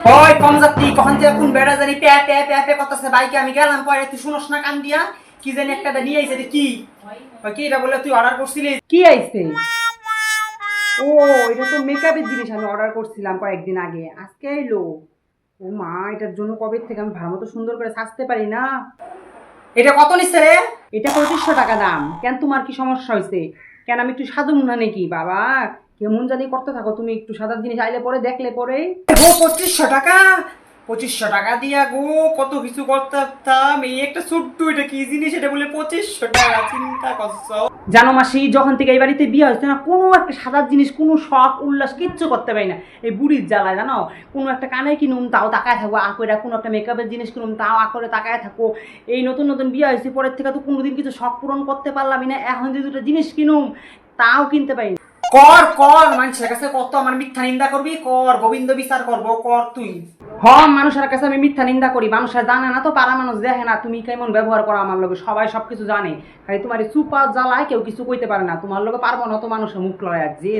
ওই কম যাত্রী কখন থেকে কোন বেড়া জানি প্যা প্যা প্যা প্যা করতেছে বাইকে আমি গেলাম পরে তুই শুনোস না কান দিয়া কি জানি একটা নিয়ে আইছে রে কি ওই কি এটা বলে তুই অর্ডার করছিলি কি আইছে? ও, এটা তো মেকআপের জিনিস আমি অর্ডার করছিলাম কয়েকদিন আগে, আজকে এলো। ও মা, এটার জন্য কবে থেকে আমি ভালো মতো সুন্দর করে সাজতে পারি না। এটা কত নিচ্ছে রে? এটা 2500 টাকা দাম। কেন, তোমার কি সমস্যা হয়েছে? কেন, আমি একটু সাজুম না নাকি বাবা? কেমন জানি করতে থাকো তুমি, একটু সাদার জিনিস আইলে পরে দেখলে পরে। গো 2500 টাকা, 2500 টাকা দিয়া গো কত কিছু করতাম। এই একটা ছোট্ট এটা কি জিনিস এটা বলে 2500 টাকা, চিন্তা করছো? জানো মাসি, যখন থেকে এই বাড়িতে বিয়ে হয়েছে না, কোনো একটা সাদার জিনিস, কোনো শখ উল্লাস কিচ্ছু করতে পারি না। এই বুড়ির জ্বালায় জানো, কোনো একটা কানে কিনুম তাও তাকায় থাকবো আকরে, কোনো একটা মেকআপের জিনিস কিনুম তাও আকরে তাকায় থাকো। এই নতুন নতুন বিয়ে হয়েছে পরের থেকে তো কোনোদিন কিছু শখ পূরণ করতে পারলামই না। এখন যে দুটো জিনিস কিনুম তাও কিনতে পারি না। কর কর, মানুষের কাছে কত আমার মিথ্যা নিন্দা করবি? কর, গোবিন্দ বিচার করবো, কর তুই। মানুষের কাছে আমি মিথ্যা নিন্দা করি, মানুষের জানে না তো, পাড়া মানুষ দেখে না তুমি কেমন ব্যবহার করো আমার লোকে, সবাই সবকিছু জানে। খালি তোমার এই সুপার জ্বালায় কেউ কিছু কইতে পারে না, তোমার লোকে পারবো না তো মানুষের মুখ লড়াই যে